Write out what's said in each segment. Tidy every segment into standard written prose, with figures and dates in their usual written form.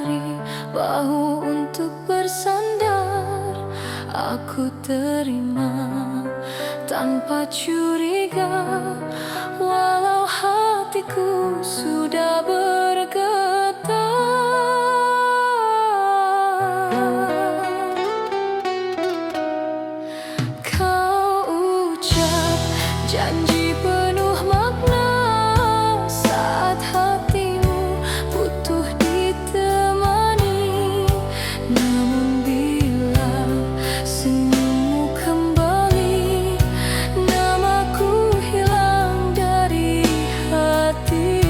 mencari bahu untuk bersandar. Aku terima tanpa curiga, walau hatiku sudah bergetar. Kau ucap janji penuh makna saat hatimu butuh ditemani. Namun bila senyummu kembali, namaku hilang dari hati.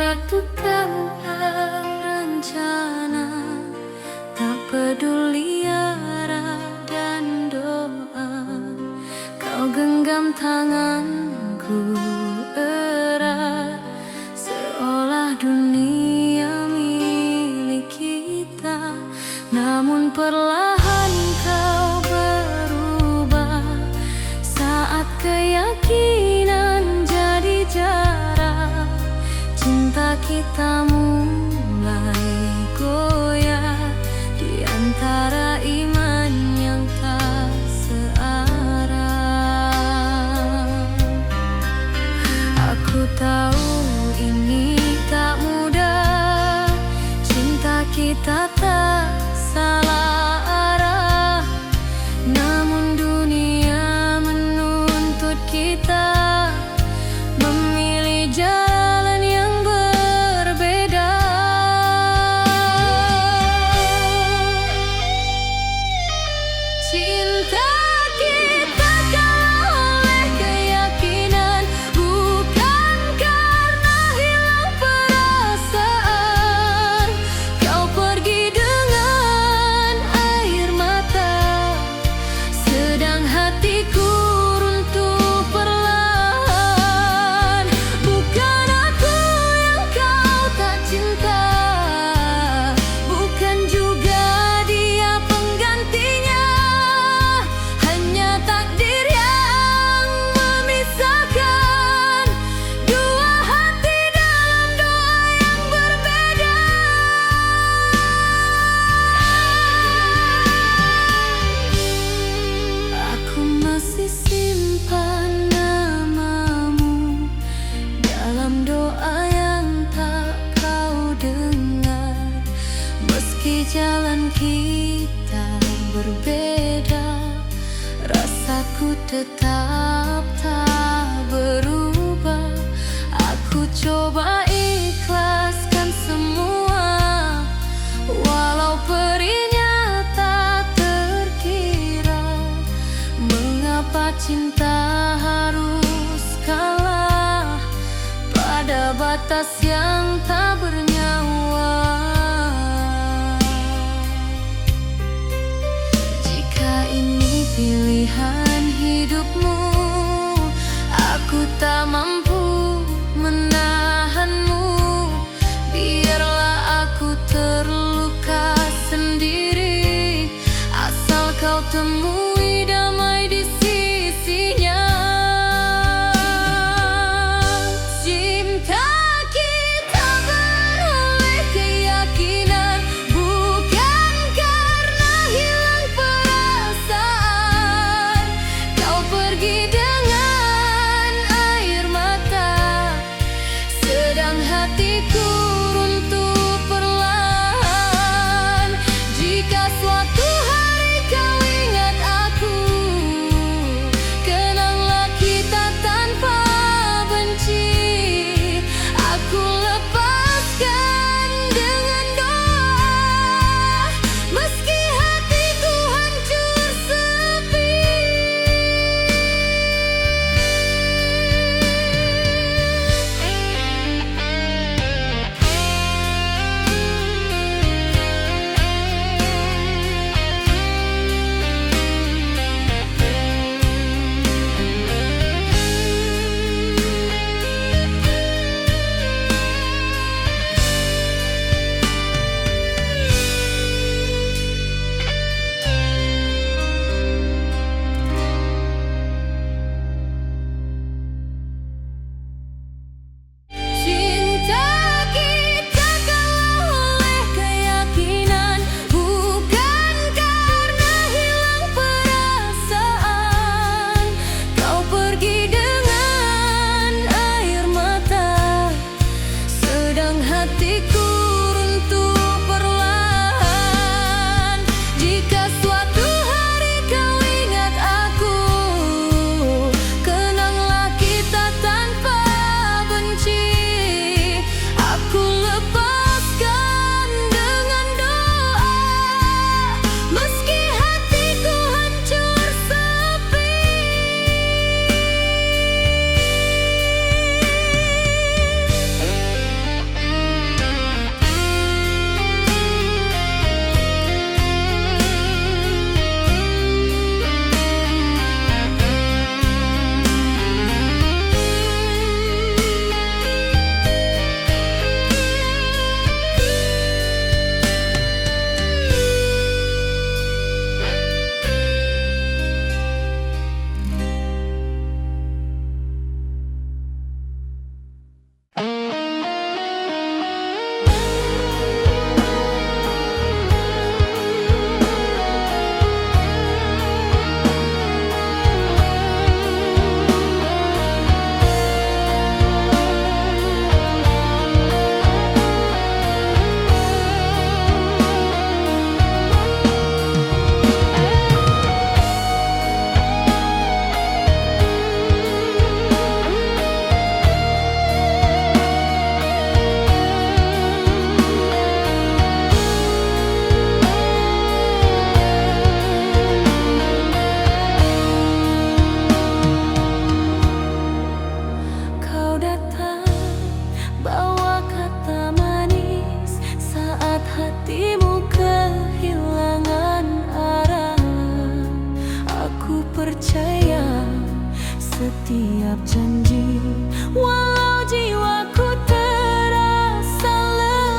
ratukan rencana, tak peduli arah dan doa. Kau genggam tanganku erat, seolah dunia milik kita. Namun perlahan kau berubah saat keyakinan jadi jarak. Cinta kita mulai goyah di antara iman yang tak searah. Aku tahu ini tak mudah, cinta kita tak salah arah. Namun dunia menuntut kita memilih jalan yang berbeda. Cinta kita kalah oleh keyakinan, bukan karena hilang perasaan. Kau pergi dengan air mata, sedang hatiku runtuh perlahan. Bukan aku yang kau tak cinta, bukan juga dia penggantinya. Hanya takdir yang memisahkan dua hati dalam doa yang berbeda. Aku masih simpan namamu dalam doa yang tak kau dengar. Meski jalan kita berbeda, rasaku tetap tak berubah. Aku coba ikhlaskan semua, walau perihnya tak terkira. Mengapa cinta harus kalah pada batas yang tak bernyawa? Jika ini pilihan hidupmu, aku tak mampu menahanmu. Biarlah aku terluka sendiri, asal kau temui damai di sisinya. Cinta kita beroleh keyakinan, bukan karena hilang perasaan. Kau pergi dengan air mata, sedang hatiku runtuh perlahan. Jika suatu hari kau ingat hatimu kehilangan arah. Aku percaya setiap janji, walau jiwaku terasa lelah.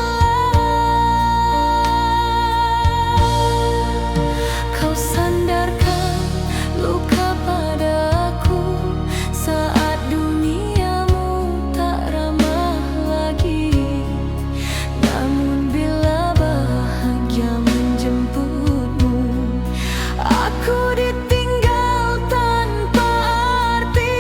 Kau sandarkan luka padaku saat duniamu tak ramah lagi. Namun bila bahagia menjemputmu, aku ditinggal tanpa arti.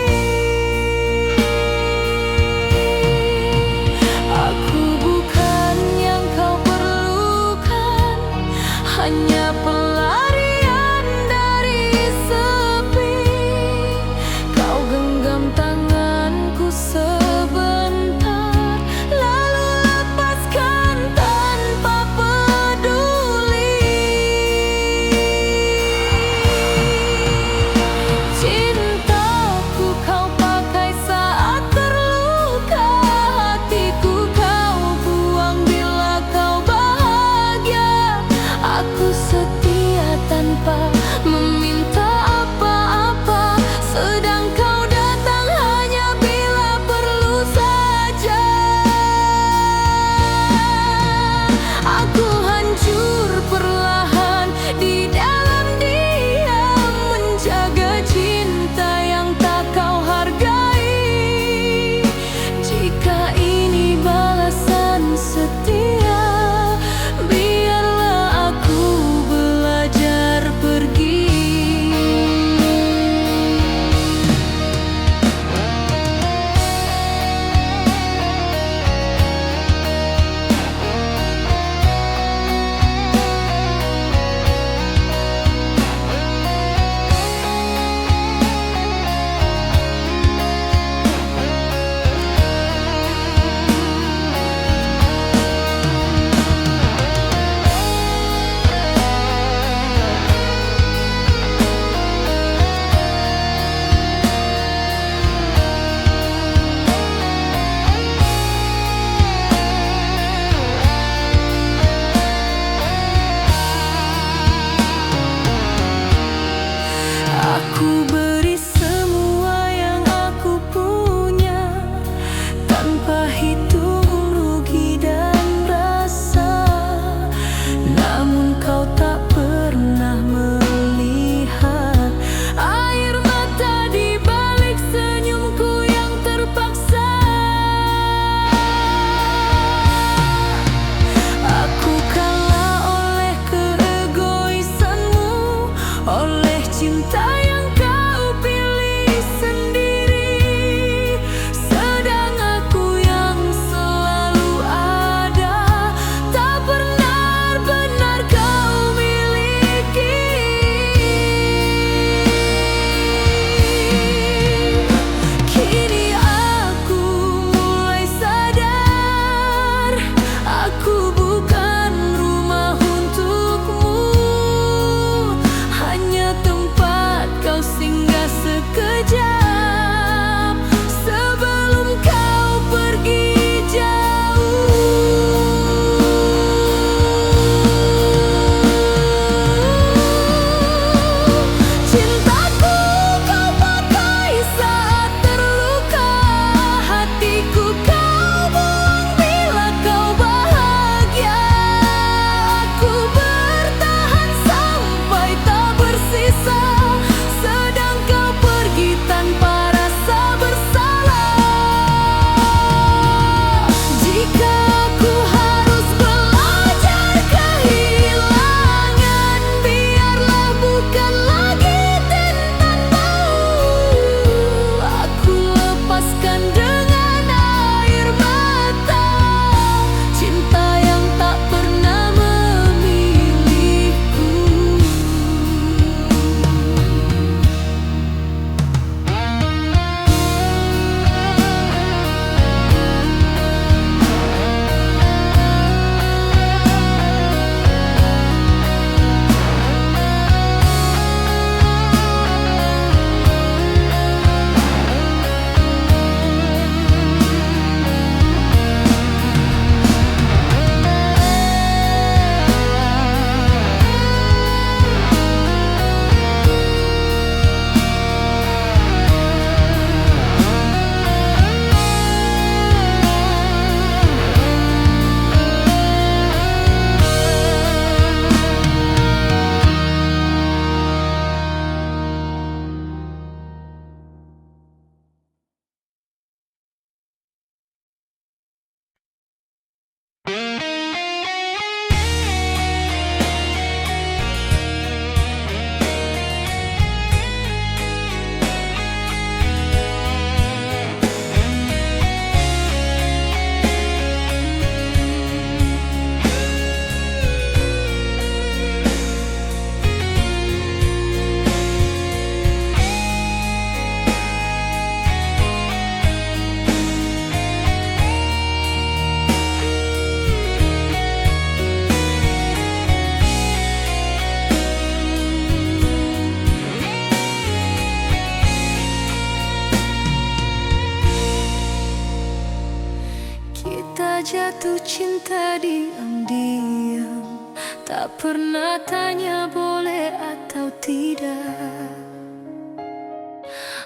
pernah tanya boleh atau tidak.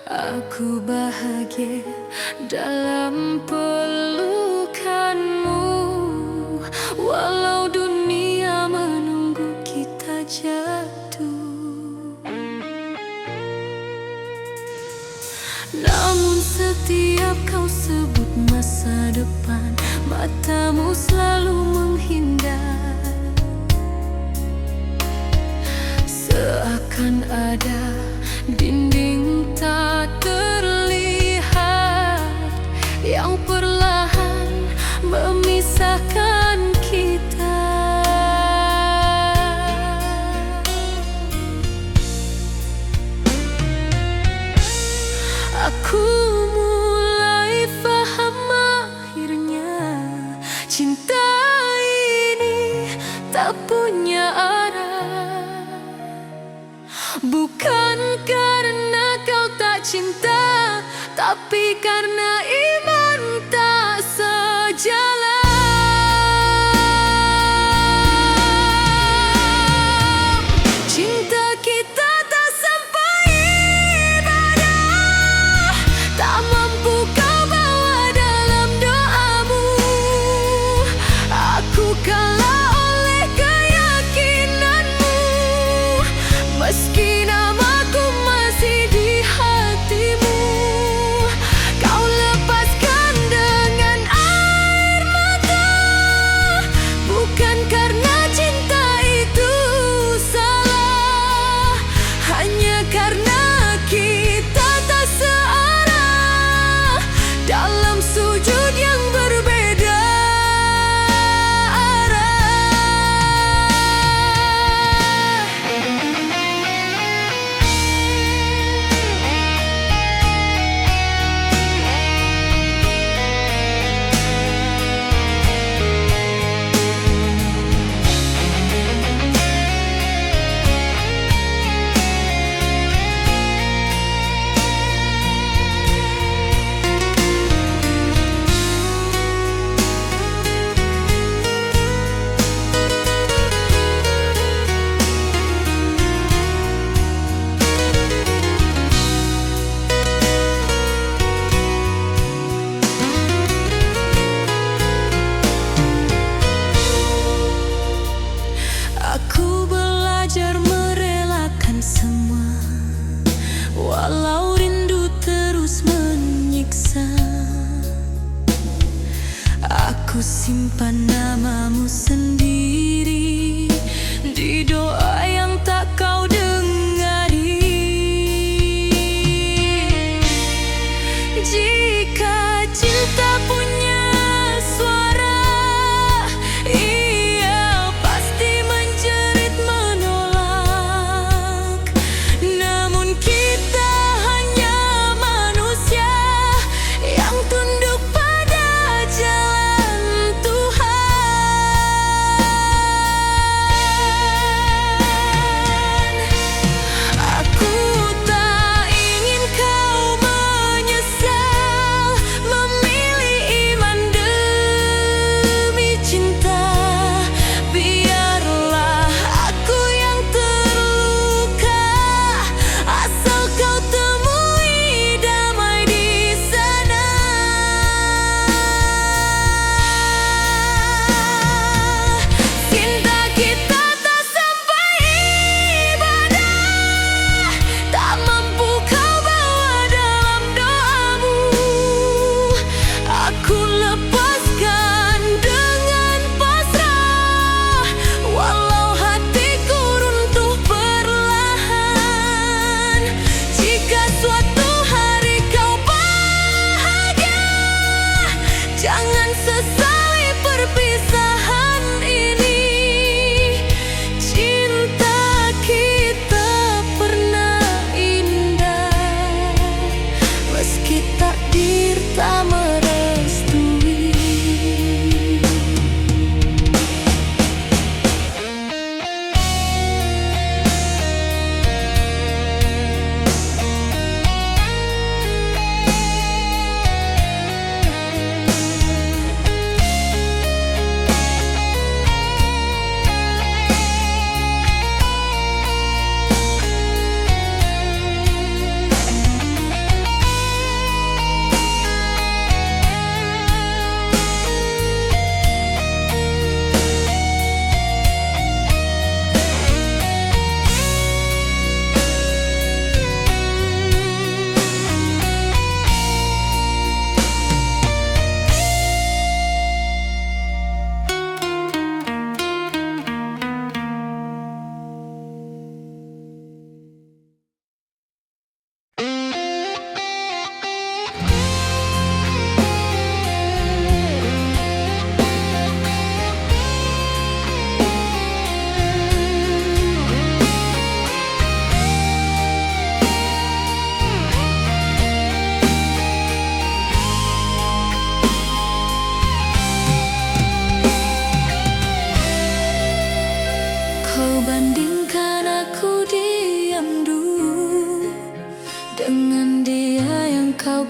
Aku bahagia dalam pelukanmu, walau dunia menunggu kita jatuh. Namun setiap kau sebut masa depan, matamu selalu menghindar, seakan ada dinding tak terlihat yang perlahan memisahkan kita. Aku mulai faham akhirnya, cinta ini tak punya arah. Bukan karena kau tak cinta, tapi karena iman tak sejalan. Cinta kita tak sampai ibadah, tak mampu kau bawa dalam doamu. Aku kalah oleh keyakinanmu, meski namaku masih di hatimu. Kau lepaskan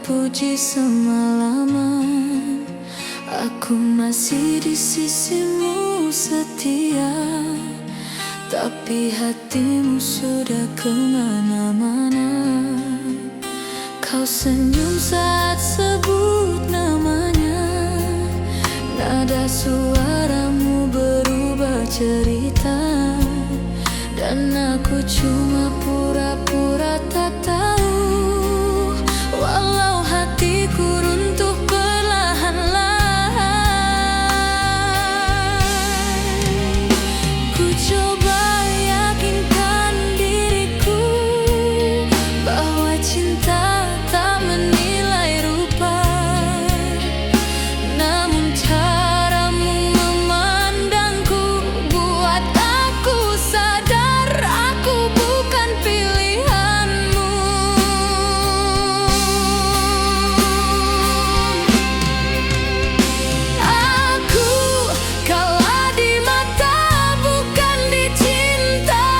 terpuji semalaman. Aku masih di sisimu setia, tapi hatimu sudah kemana-mana. Kau senyum saat sebut namanya, nada suaramu berubah cerita, dan aku cuma pura-pura tak tahu, walau hatiku runtuh perlahan-lahan. Ku coba yakinkan diriku bahwa cinta tak menilai rupa, namun caramu memandangku buat aku sadar aku bukan pilihanmu. Aku kalah di mata, bukan dicinta.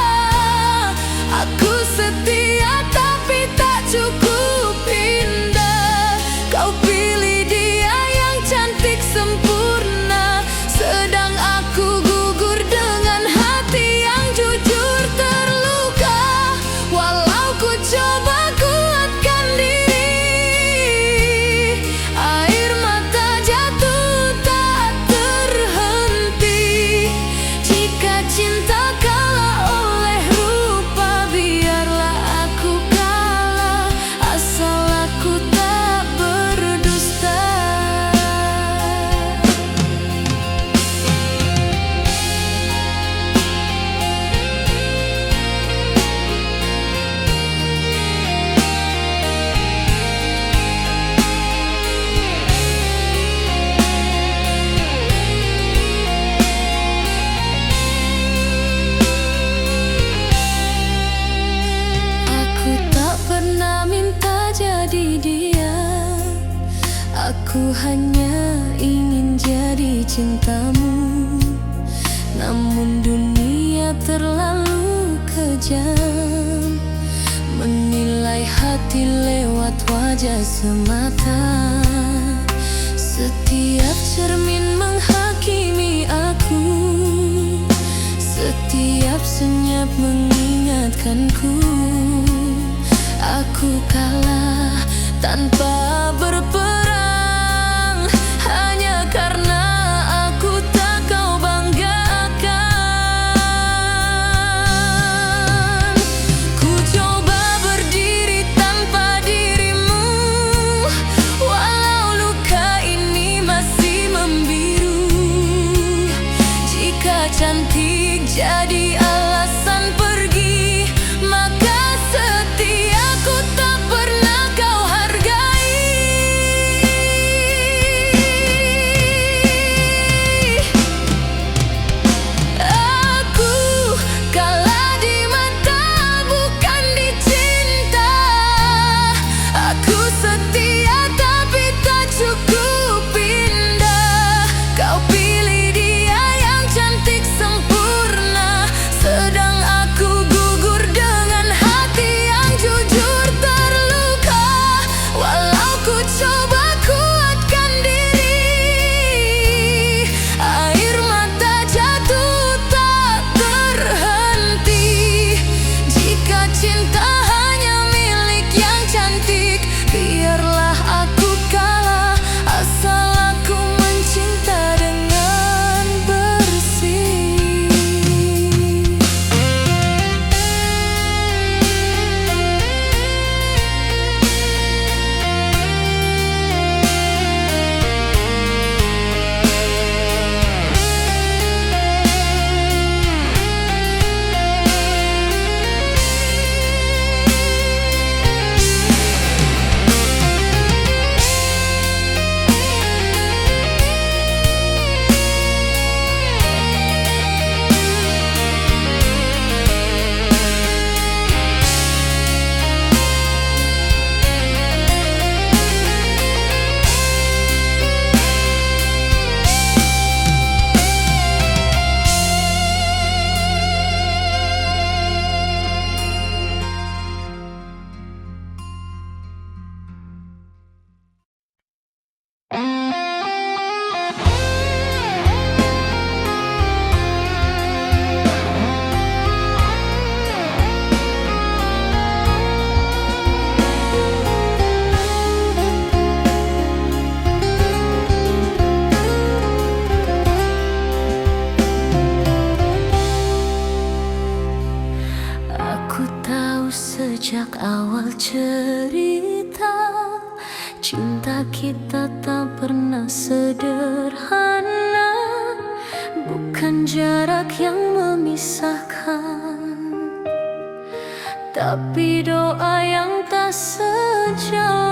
Aku setia tapi tak cukup indah. Kau pilih dia yang cantik sempurna, sedang aku gugur dengan hati yang jujur terluka. Walau ku coba kuatkan diri, air mata jatuh tak terhenti. Jika cinta kalah oleh rupa, biarlah aku kalah, asal aku tak berdusta. Aku tak pernah minta jadi dia, aku hanya ingin jadi cintamu. Namun dunia terlalu kejam, menilai hati lewat wajah semata. Setiap cermin menghakimi aku, setiap senyap mengingatkanku. Aku kalah tanpa berperang, hanya karena aku tak kau banggakan. Ku coba berdiri tanpa dirimu, walau luka ini masih membiru. Jika cantik jadi alasan pergi, maka setiaku tak pernah kau hargai. Aku kalah di mata, bukan dicinta. Aku setia tapi tak cukup indah. Kau pilih dia yang cantik sempurna, sedang aku sejak awal cerita, cinta kita tak pernah sederhana. Bukan jarak yang memisahkan, tapi doa yang tak sejalan.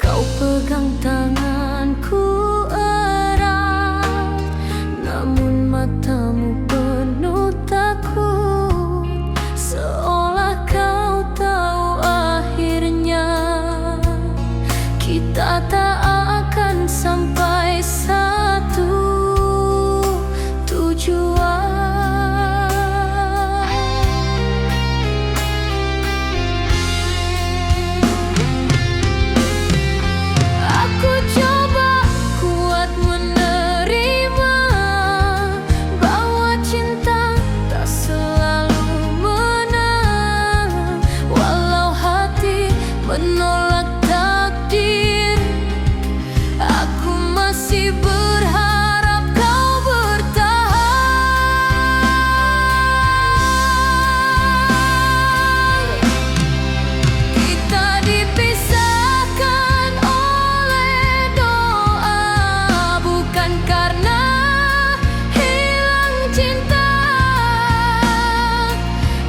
Kau pegang tanganku erat, namun matamu penuh takut, seolah kau tahu akhirnya kita tak akan sampai satu tujuan. Aku coba kuat menerima bahwa cinta tak selalu menang, walau hati menolak takdir. Aku masih berharap kau bertahan. Kita dipisahkan oleh doa, bukan karena hilang cinta.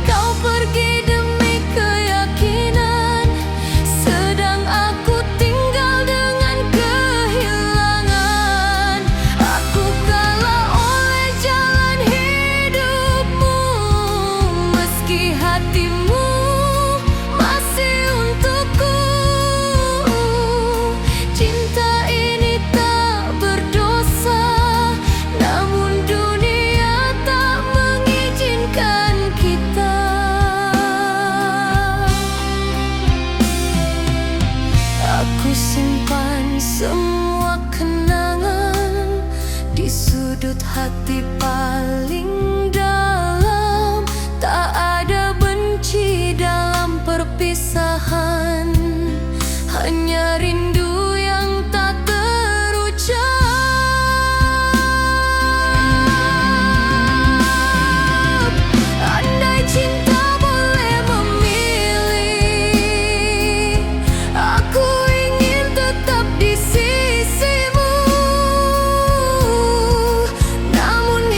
Kau pergi demi keyakinan, sedang aku tinggal dengan kehilangan. Aku kalah oleh jalan hidupmu, meski hatimu masih untukku. Cinta ini tak berdosa, namun dunia tak mengizinkan kita. Aku simpan semua kenangan di sudut hati paling dalam. Tak ada benci dalam perpisahan, hanya rindu yang tak terucap. Andai cinta boleh memilih, aku ingin tetap di sisimu. Namun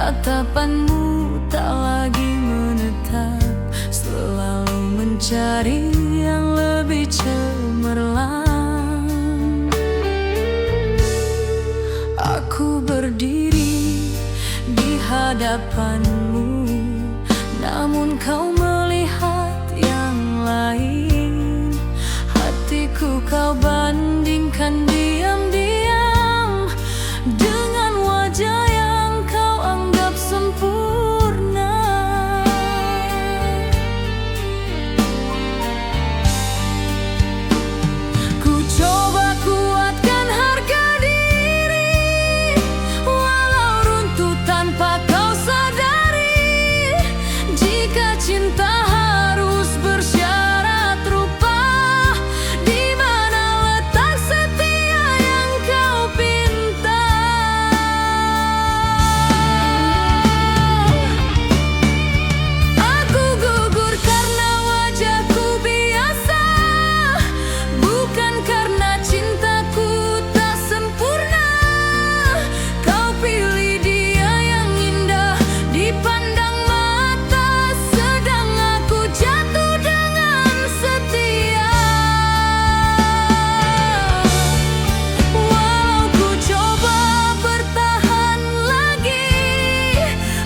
Tatapanmu tak lagi menetap, selalu mencari yang lebih cemerlang. Aku berdiri di hadapanmu, namun kau melihat yang lain. Hatiku kau bandingkan diam-diam dengan wajah yang kau anggap sempurna. Ku coba kuatkan harga diri, walau runtuh tanpa kau sadari. Jika cinta harus bersyarat rupa, di mana letak setia yang kau pinta? Aku gugur karena wajahku biasa, bukan karena cintaku tak sempurna. Kau pilih dia yang indah dipandang mata, sedang aku jatuh dengan setia. Walau ku coba bertahan lagi,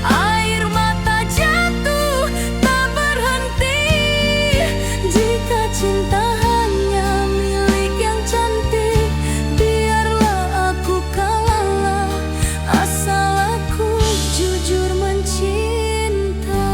air mata jatuh tak berhenti. Jika cinta hanya milik yang cantik, biarlah aku kalah, asal aku jujur mencinta.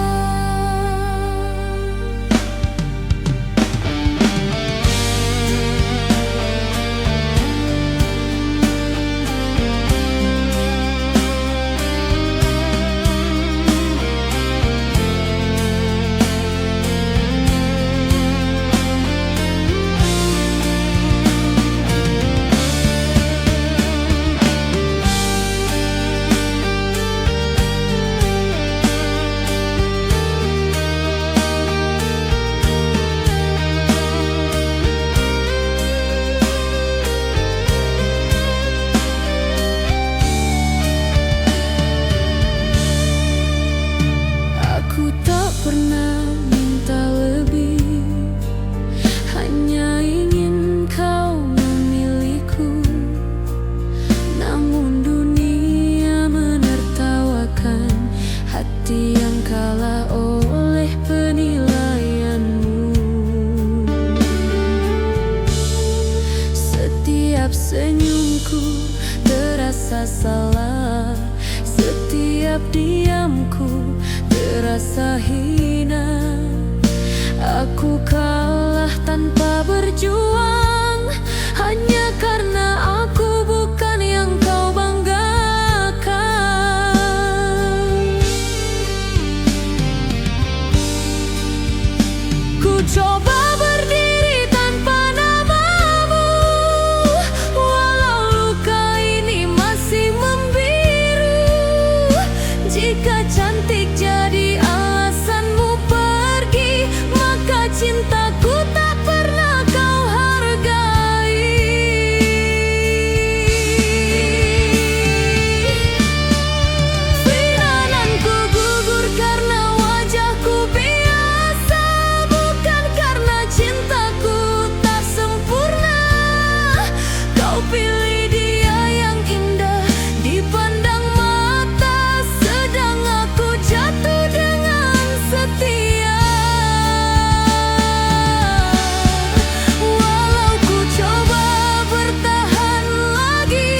Aku tak pernah minta lebih, hanya ingin kau memilihku. Namun dunia menertawakan hati yang kalah oleh penilaianmu. Setiap senyumku terasa salah, setiap diamku terasa hina. Aku kalah tanpa berjuang, hanya karena aku bukan yang kau banggakan. Ku coba berdiri tanpa namamu, walau luka ini masih membiru. Jika cantik jadi alasanmu pergi, maka cintaku tak pernah kau hargai. Pirananku gugur karena wajahku biasa, bukan karena cintaku tak sempurna. Kau pilih dia yang indah dipandang mata, sedang aku jatuh dengan setia. Walau ku coba bertahan lagi,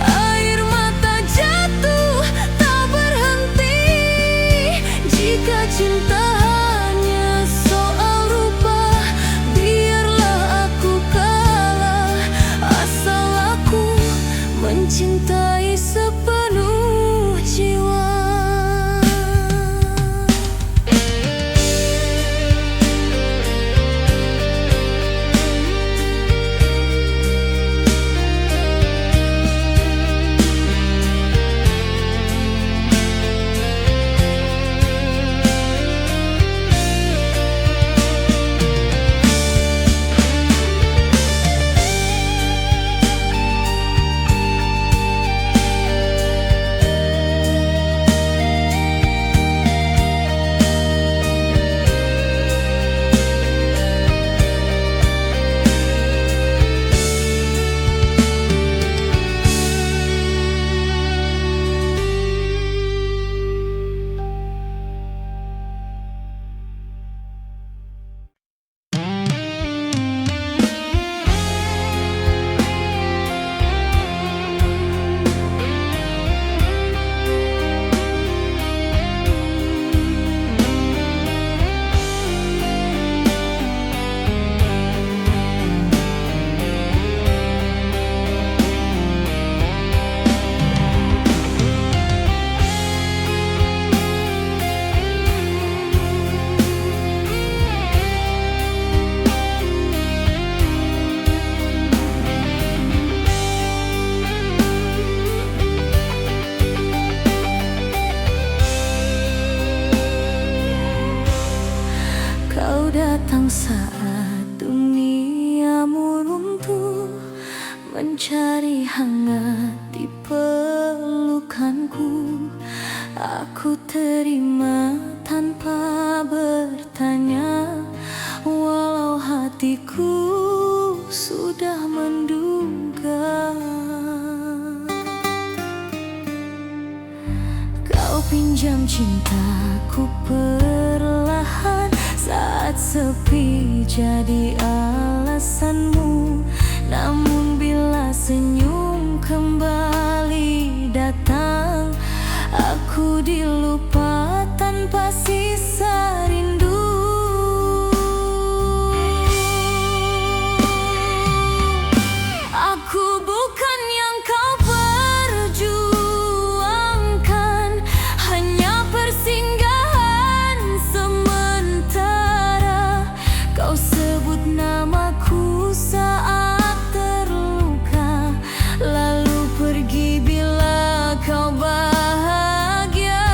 air mata jatuh tak berhenti. Jika cinta hanya soal rupa, biarlah aku kalah, asal aku mencintai sepenuh jiwa. masih hangat di pelukanku. Aku terima tanpa bertanya, walau hatiku sudah menduga. Kau pinjam cintaku perlahan, saat sepi jadi alasanmu. Namun bila senyum kembali datang, aku dilupa tanpa sisa rindu. Aku bukan yang kau perjuangkan, hanya persinggahan sementara. Kau sebut namaku saat terluka, lalu pergi bila kau bahagia.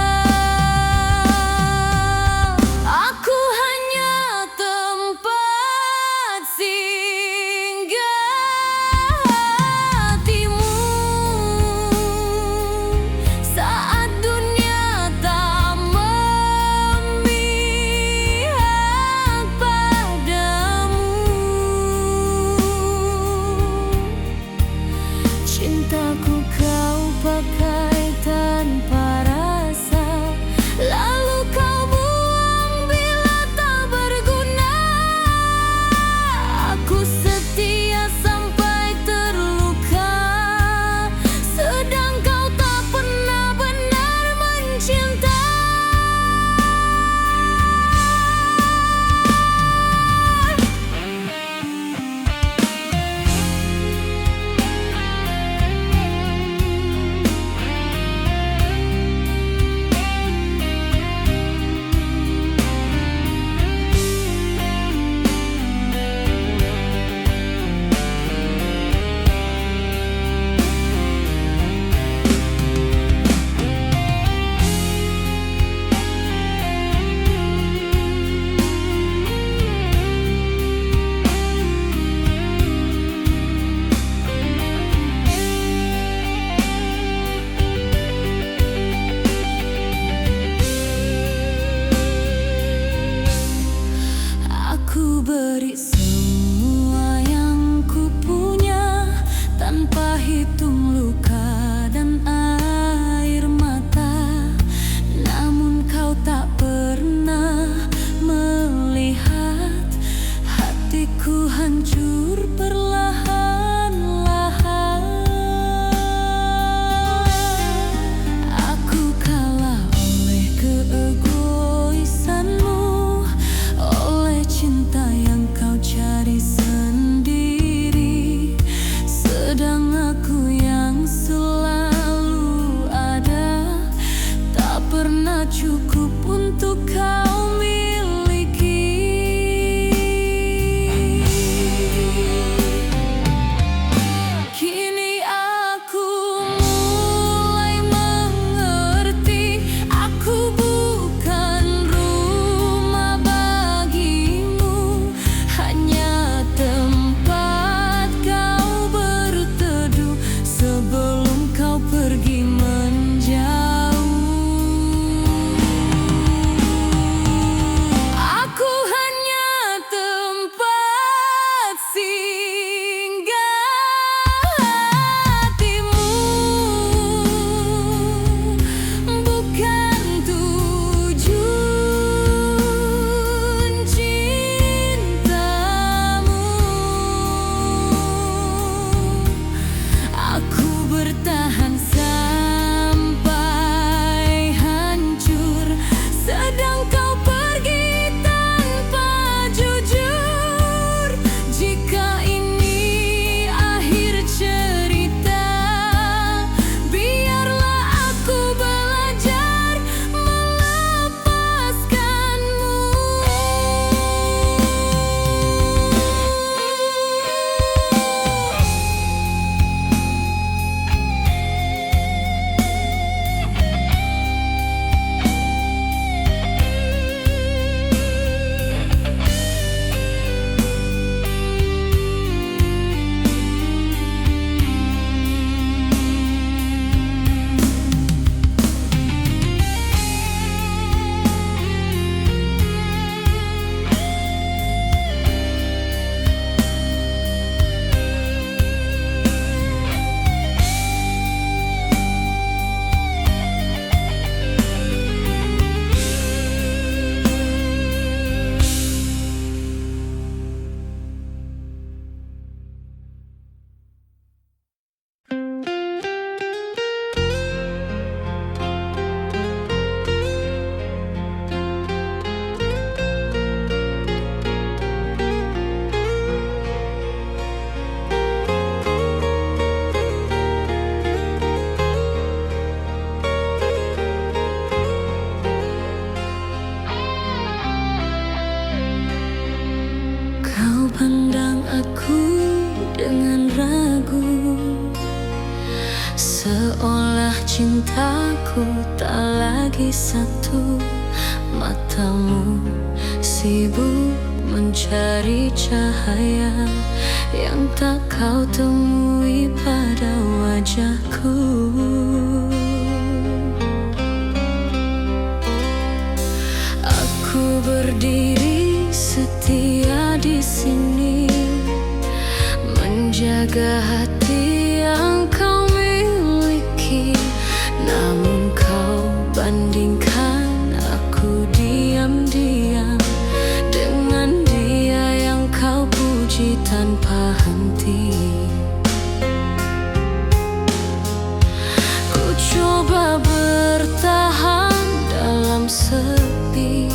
Seolah cintaku tak lagi satu. Matamu sibuk mencari cahaya yang tak kau temui pada wajahku. Aku berdiri setia di sini, menjaga hati yang kau miliki. Namun kau bandingkan aku diam-diam dengan dia yang kau puji tanpa henti. Ku coba bertahan dalam sepi,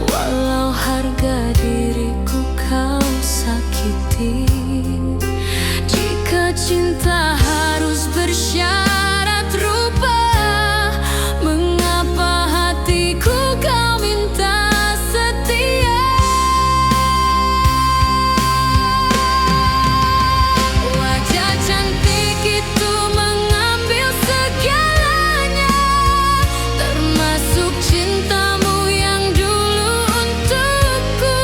walau harga diriku kau sakiti. Jika cinta harus bersyarat rupa, mengapa hatiku kau minta setia? Wajah cantik itu mengambil segalanya, termasuk cintamu yang dulu untukku.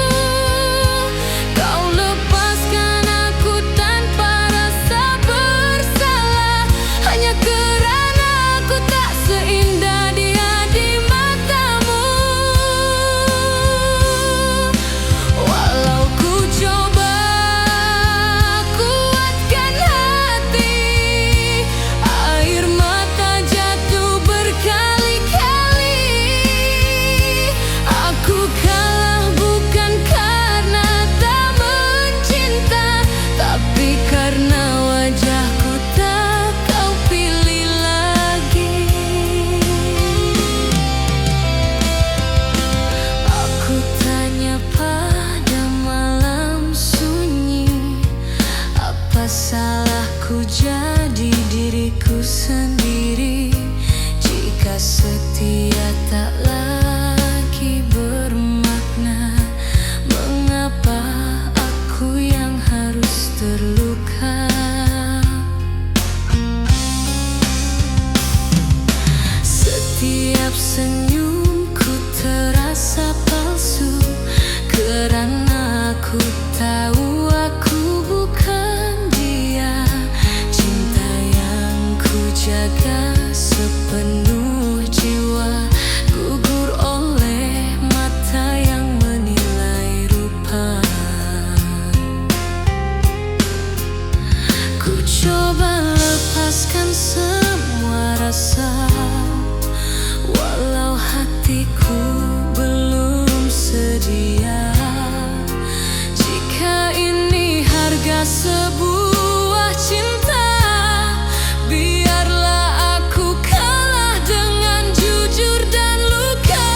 Kau lepaskan aku tanpa rasa bersalah, hanya kerana aku tak seindah dia di matamu. Walau ku coba kuatkan hati, air mata jatuh berkali-kali. Aku kalah bukan karena tak mencinta, tapi karena wajahku tak kau pilih lagi. Aku tanya pada malam sunyi, apa salahku jadi diriku sendiri? Jika setia tak lagi bermakna, mengapa aku yang harus terluka? Setiap senyumku terasa palsu, kerana aku tahu aku bukan dia. Cinta yang ku jaga sepenuh jiwa gugur oleh mata yang menilai rupa. Ku coba lepaskan semua rasa, walau hatiku belum sedia. Jika ini harga sebuah cinta, biarlah aku kalah dengan jujur dan luka.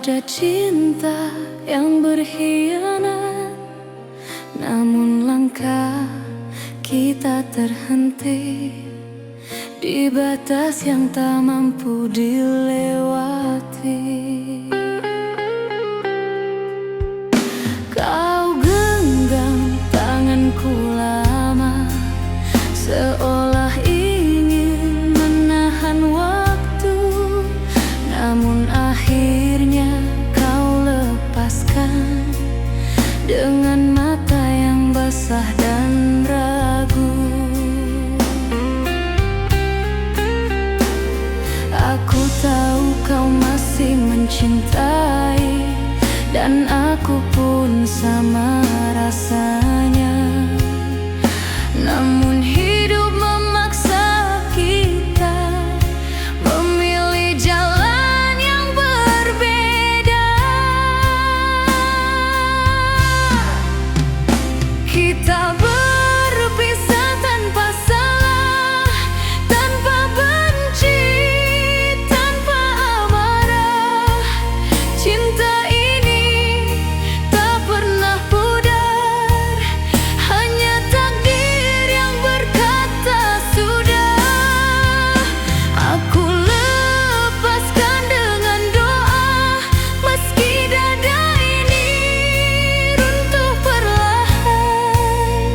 ada cinta yang berkhianat, namun langkah kita terhenti di batas yang tak mampu dilewati. Kau genggam tanganku lama, seolah ingin menahan waktu, namun akhirnya kau lepaskan dengan mata yang basah dan ragu. Aku tahu kau masih mencintai, dan aku pun sama rasanya. Namun hidup memaksa kita memilih jalan yang berbeda. Kita berpisah tanpa salah, tanpa benci, tanpa amarah. Cinta ini tak pernah pudar, hanya takdir yang berkata sudah. Aku lepaskan dengan doa, meski dada ini runtuh perlahan.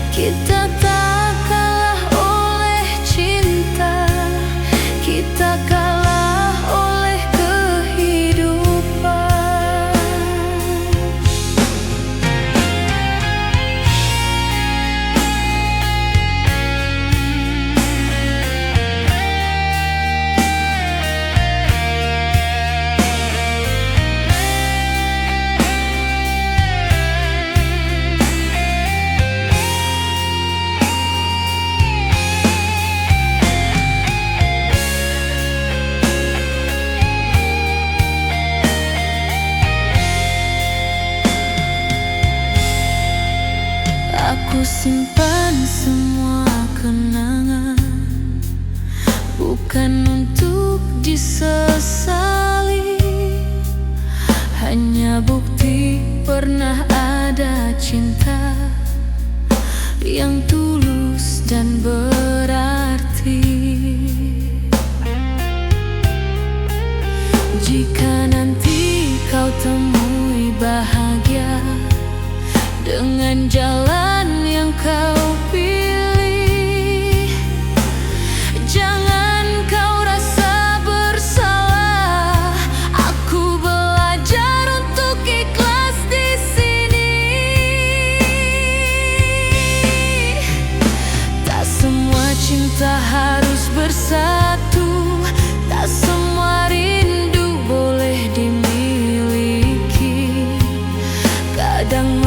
Kita tak kalah oleh cinta, kita kalah oleh kehidupan. Aku simpan semua kenangan, bukan untuk disesali, hanya bukti pernah ada cinta yang tulus dan berarti. Jika nanti kau temui bahagia dengan jalan yang kau pilih, jangan kau rasa bersalah. Aku belajar untuk ikhlas di sini. Tak semua cinta harus bersatu, tak semua rindu boleh dimiliki. Kadang